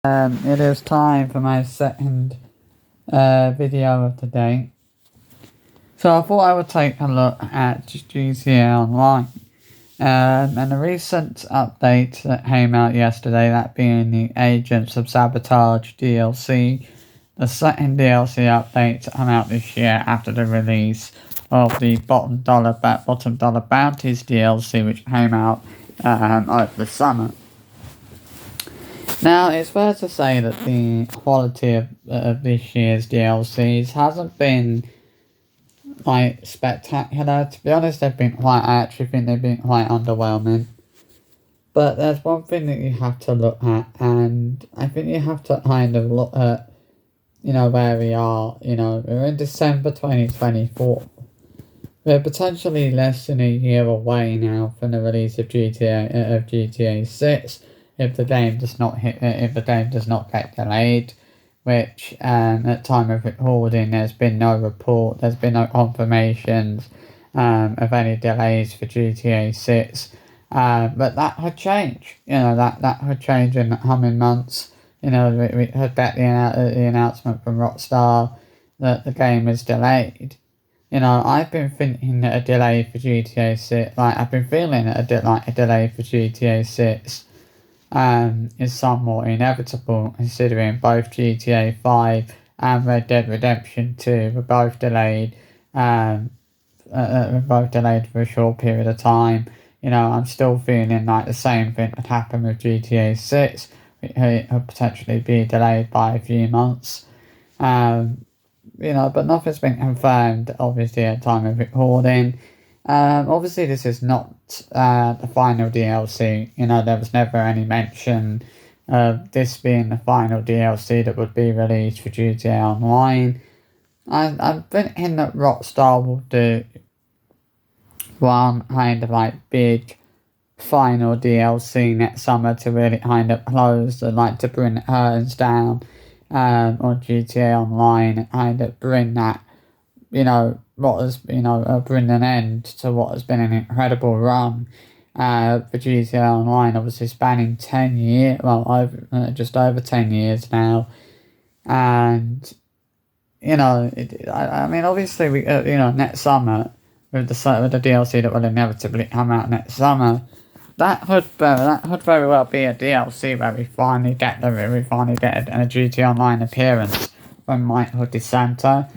It is time for my second video of the day. So I thought I would take a look at GTA Online. And a recent update that came out yesterday, that being the Agents of Sabotage DLC, the second DLC update to come out this year after the release of the Bottom Dollar Bounties DLC, which came out over the summer. Now, it's fair to say that the quality of this year's DLCs hasn't been, like, spectacular. To be honest, I actually think they've been quite underwhelming. But there's one thing that you have to look at, and I think you have to kind of look at, where we are. We're in December 2024. We're potentially less than a year away now from the release of GTA 6. If the game does not get delayed, which at time of recording there's been no confirmations of any delays for GTA 6. But that could change. That could change in the coming months. We heard that the announcement from Rockstar that the game is delayed. I've been thinking that a delay for GTA 6, I've been feeling a delay for GTA 6 is somewhat inevitable, considering both GTA 5 and Red Dead Redemption 2 were both delayed for a short period of time. I'm still feeling like the same thing would happen with GTA 6. It could potentially be delayed by a few months. But nothing's been confirmed, obviously, at time of recording. Obviously, this is not the final DLC. There was never any mention of this being the final DLC that would be released for GTA Online. I'm thinking that Rockstar will do one kind of big final DLC next summer to really kind of close to bring the curtains down on GTA Online and kind of bring that, bring an end to what has been an incredible run for GTA Online, obviously spanning 10 years, just over 10 years now. And, obviously, next summer, with the DLC that will inevitably come out next summer, that could very well be a DLC where we finally get a GTA Online appearance from Michael DeSanto,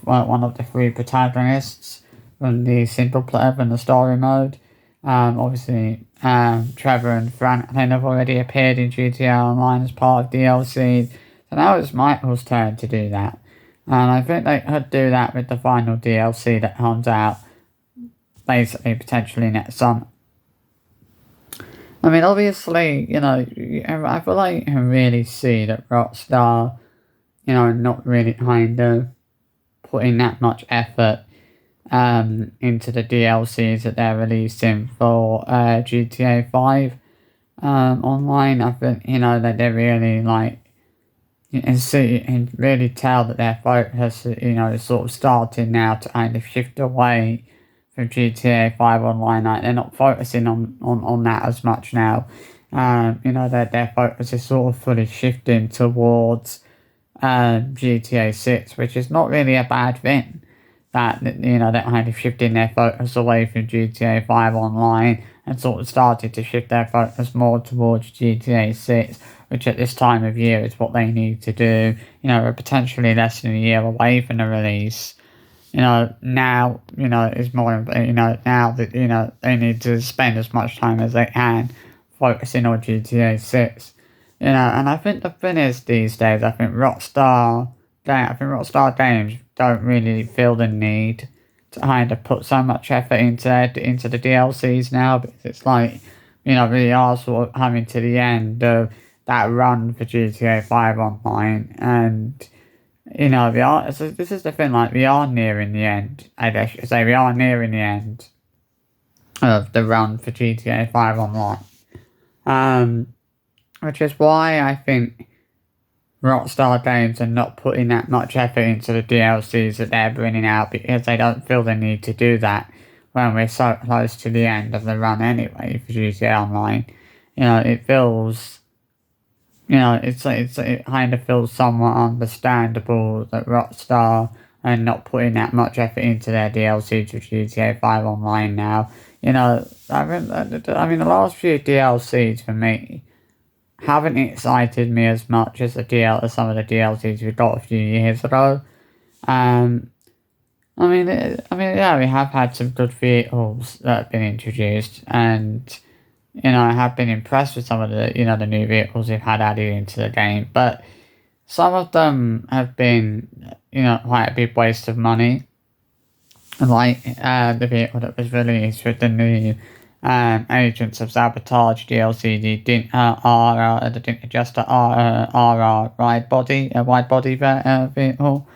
one of the three protagonists from the single player from the story mode. Obviously, Trevor and Franklin have already appeared in GTA Online as part of DLC, so now it's Michael's turn to do that. And I think they could do that with the final DLC that comes out, basically, potentially next summer. Obviously, I feel like you can really see that Rockstar, not really kind of putting that much effort into the DLCs that they're releasing for GTA 5 online. I think, that they're really you can see and really tell that their focus, is sort of starting now to kind of shift away from GTA 5 online. They're not focusing on that as much now. Their focus is sort of fully shifting towards GTA 6, which is not really a bad thing. They're kind of shifting their focus away from GTA 5 online and sort of started to shift their focus more towards GTA 6, which at this time of year is what they need to do. We're potentially less than a year away from the release. Now, is more, now that, they need to spend as much time as they can focusing on GTA 6. And I think the thing is these days, I think Rockstar Games don't really feel the need to kind of put so much effort into the DLCs now, because it's we are sort of coming to the end of that run for GTA 5 online, and this is the thing, we are nearing the end, I guess you could say. We are nearing the end of the run for GTA 5 online. Which is why I think Rockstar Games are not putting that much effort into the DLCs that they're bringing out, because they don't feel the need to do that when we're so close to the end of the run anyway for GTA Online. It feels it kind of feels somewhat understandable that Rockstar are not putting that much effort into their DLC to GTA 5 Online now. The last few DLCs for me haven't excited me as much as as some of the DLCs we got a few years ago. Um, yeah, we have had some good vehicles that have been introduced, and I have been impressed with some of the new vehicles they've had added into the game, but some of them have been, quite a big waste of money. Like the vehicle that was released with the new Agents of Sabotage DLC, they didn't adjust the wide body vehicle.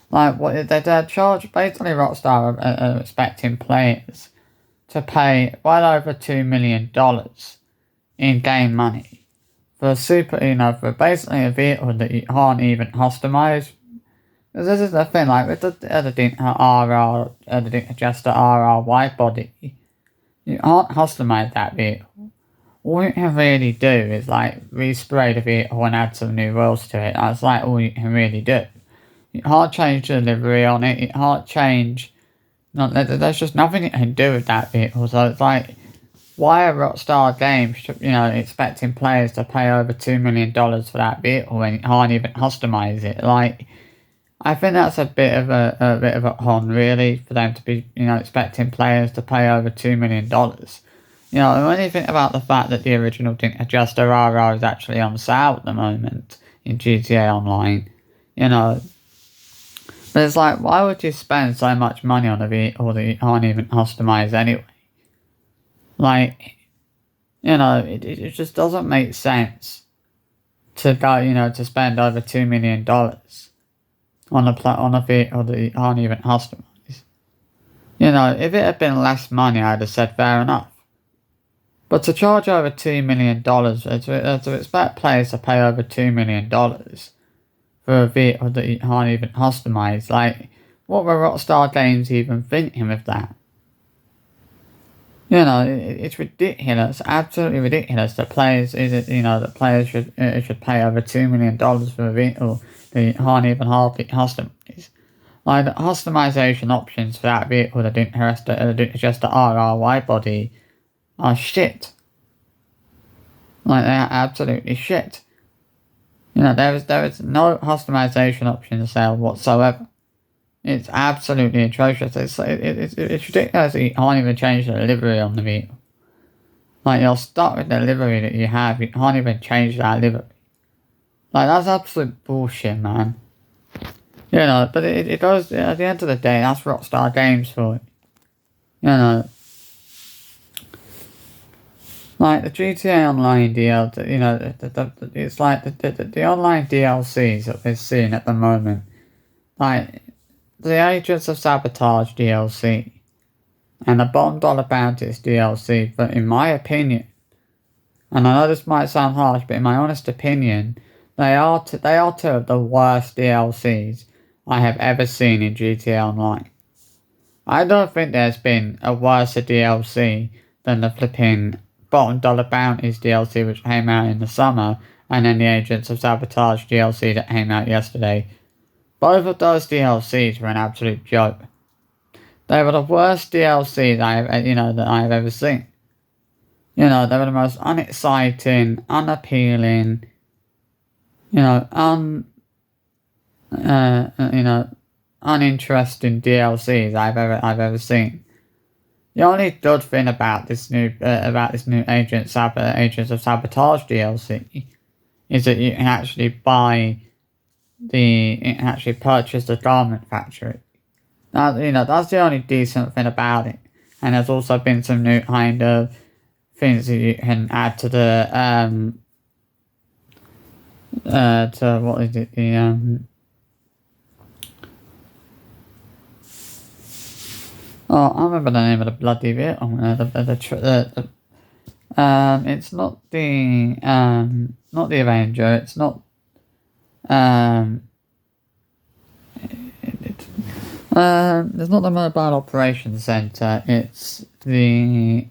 Like what they charge basically Rockstar are expecting players to pay well over $2 million in game money for for basically a vehicle that you can't even customize. This is the thing, like with the didn't adjust the RR wide body, you can't customize that vehicle. All you can really do is like respray the vehicle and add some new wheels to it. That's like all you can really do. You can't change the livery on it. You can't change. No, there's just nothing you can do with that vehicle. So it's like, why are Rockstar Games, expecting players to pay over $2 million for that vehicle when you can't even customize it? Like, I think that's a bit of a con, really, for them to be, expecting players to pay over $2 million. When you think about the fact that the original didn't adjust RR is actually on sale at the moment in GTA Online, But it's like, why would you spend so much money on a vehicle that you can't even customize anyway? Like, it just doesn't make sense to go, to spend over $2 million on a vehicle that you can't even customize. If it had been less money, I'd have said fair enough. But to charge over $2 million, to expect players to pay over $2 million for a vehicle that you can't even customize, like, what were Rockstar Games even thinking with that? It's ridiculous, absolutely ridiculous that players should pay over $2 million for a vehicle that you can't even hardly customize. Like, the customization options for that vehicle that didn't adjust the RR wide body are shit. Like, they are absolutely shit. There is no customization options there whatsoever. It's absolutely atrocious. It's ridiculous that you can't even change the livery on the vehicle. Like, you're stuck with the livery that you have. You can't even change that livery. Like, that's absolute bullshit, man. But it does, at the end of the day, that's Rockstar Games for it. Like the GTA Online DLC, it's like the online DLCs that we're seeing at the moment. Like, the Agents of Sabotage DLC and the Bottom Dollar Bounties DLC, but in my opinion, and I know this might sound harsh, but in my honest opinion, they are two of the worst DLCs I have ever seen in GTA Online. I don't think there's been a worse DLC than the flipping Bottom Dollar Bounties DLC which came out in the summer, and then the Agents of Sabotage DLC that came out yesterday. Both of those DLCs were an absolute joke. They were the worst DLCs that I've ever seen. They were the most unexciting, unappealing, uninteresting DLCs I've ever seen. The only good thing about this new Agents of Sabotage DLC is that you can actually purchase the garment factory. That's the only decent thing about it. And there's also been some new kind of things that you can add to the to what is it, I remember the name of the bloody bit. It's not the Avenger. It's not it's not the Mobile Operations Center. It's the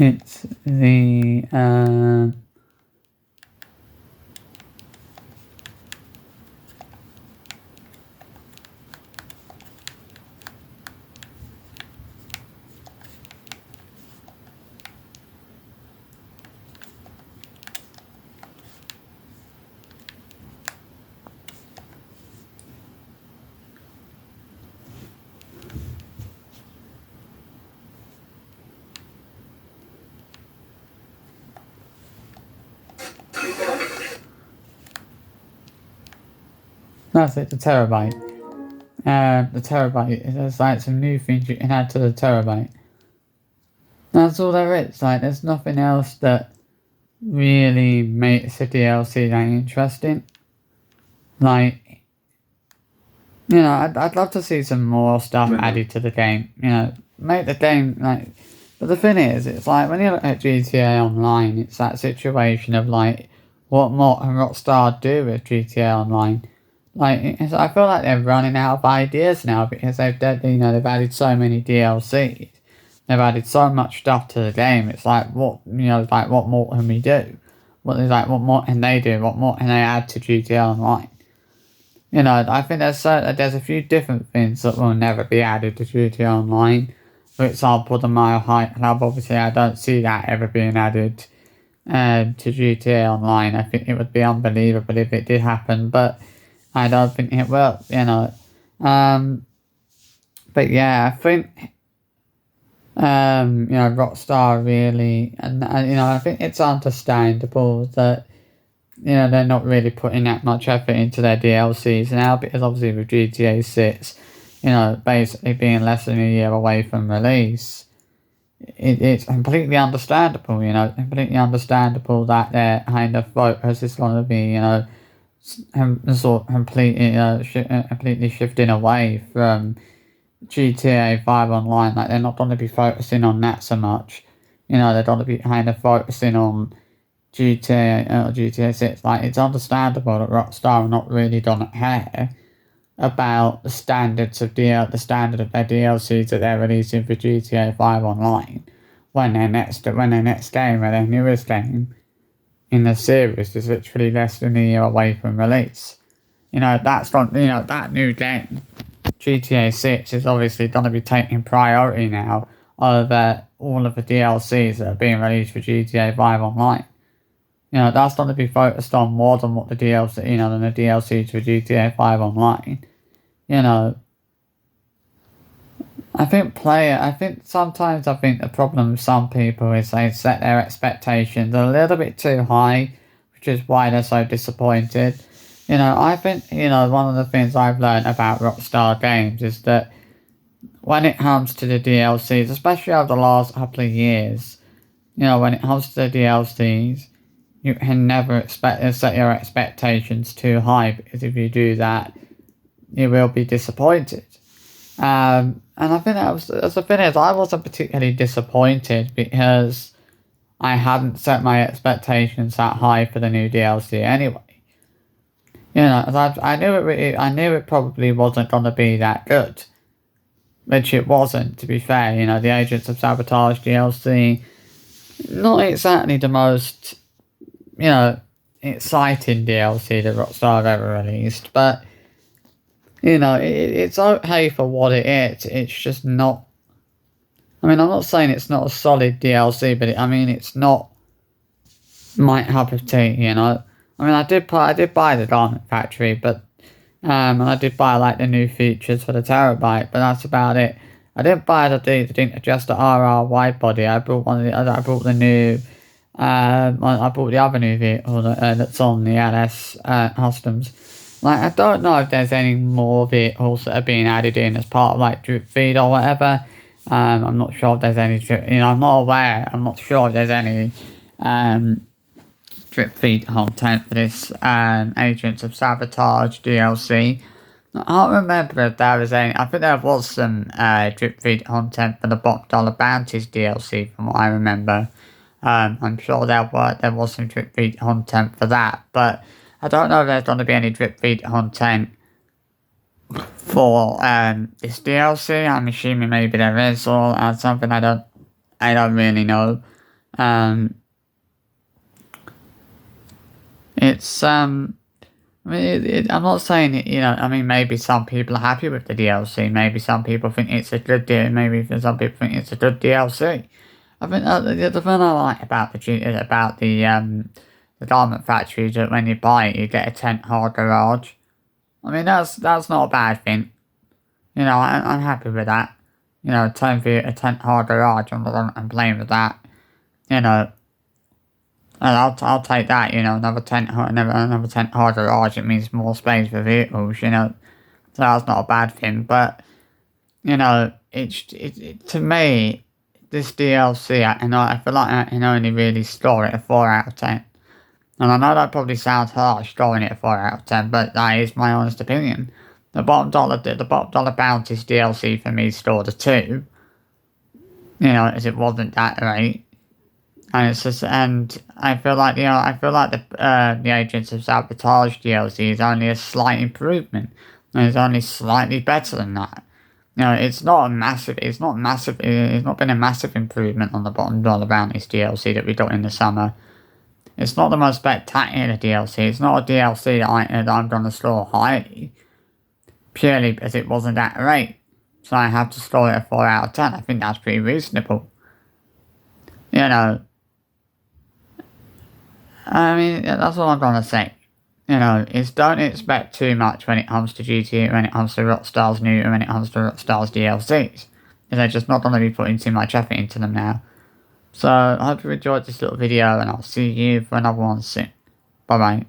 It's the that's it, the terabyte. The terabyte, there's like some new things you can add to the terabyte. That's all there is. Like, there's nothing else that really makes the DLC that interesting. Like, you know, I'd love to see some more stuff added to the game. You know, make the game like. But the thing is, it's like when you look at GTA Online, it's that situation of like, what more can Rockstar do with GTA Online? Like, I feel like they're running out of ideas now because they've added so many DLCs. They've added so much stuff to the game. It's like, what more can we do? What more can they do? What more can they add to GTA Online? You know, I think there's a few different things that will never be added to GTA Online. For example, the Mile High Club. Obviously, I don't see that ever being added to GTA Online. I think it would be unbelievable if it did happen, but I don't think it will. You know, but yeah, I think Rockstar really, and I think it's understandable that they're not really putting that much effort into their DLCs now because obviously with GTA 6, basically being less than a year away from release, it's completely understandable. Completely understandable that their kind of focus is going to be sort of completely shifting away from GTA 5 Online. Like, they're not going to be focusing on that so much. They're going to be kind of focusing on GTA 6. Like, it's understandable that Rockstar are not really don't care about the standard of their DLCs that they're releasing for GTA 5 Online when their next game or their newest game in the series is literally less than a year away from release. That's not that new game. GTA 6 is obviously going to be taking priority now over all of the DLCs that are being released for GTA 5 Online. That's going to be focused on more than what the DLC, than the DLCs for GTA 5 Online. Sometimes the problem with some people is they set their expectations a little bit too high, which is why they're so disappointed. I think, one of the things I've learned about Rockstar Games is that when it comes to the DLCs, especially over the last couple of years, when it comes to the DLCs, you can never set your expectations too high, because if you do that, you will be disappointed. And I think that's the thing is, I wasn't particularly disappointed because I hadn't set my expectations that high for the new DLC anyway. I knew it probably wasn't going to be that good, which it wasn't, to be fair. The Agents of Sabotage DLC, not exactly the most, exciting DLC that Rockstar have ever released, but, it's okay for what it is. It's just not, I'm not saying it's not a solid DLC, but it's not my cup of tea, I did buy the Garment Factory, but and I did buy like the new features for the Terabyte, but that's about it. I didn't buy just the RR wide body. I bought the new, I bought the other new vehicle that's on the LS customs. Like, I don't know if there's any more vehicles that are being added in as part of like drip feed or whatever. I'm not sure if there's any I'm not aware. I'm not sure if there's any drip feed content for this Agents of Sabotage DLC. I can't remember if there was any. I think there was some drip feed content for the $1 Bounties DLC from what I remember. I'm sure there was some drip feed content for that, but I don't know if there's going to be any drip feed content for this DLC. I'm assuming maybe there is, or something. I don't really know. Um, it's I mean, I'm not saying it, I mean, maybe some people are happy with the DLC, maybe some people think it's a good deal, maybe some people think it's a good DLC. I think the thing I like about the Garment Factory is that when you buy it, you get a tent hard garage. I mean, that's not a bad thing. I'm happy with that. A tent hard garage, I'm playing with that. You know, and I'll take that. Another tent hard garage. It means more space for vehicles. So that's not a bad thing. But to me, this DLC, I feel like I can only really score it a 4 out of 10. And I know that probably sounds harsh, scoring it a 4 out of 10, but that is my honest opinion. The bottom dollar bounties DLC for me scored a 2. As it wasn't that great. And it's just, and I feel like the Agents of Sabotage DLC is only a slight improvement. And it's only slightly better than that. It's not been a massive improvement on the bottom dollar bounties DLC that we got in the summer. It's not the most spectacular DLC. It's not a DLC that I'm going to score highly, purely because it wasn't that great. So I have to score it a 4 out of 10. I think that's pretty reasonable. I mean, that's all I'm going to say. Is don't expect too much when it comes to GTA, when it comes to Rockstar's new, and when it comes to Rockstar's DLCs. They're just not going to be putting too much effort into them now. So, I hope you enjoyed this little video, and I'll see you for another one soon. Bye bye.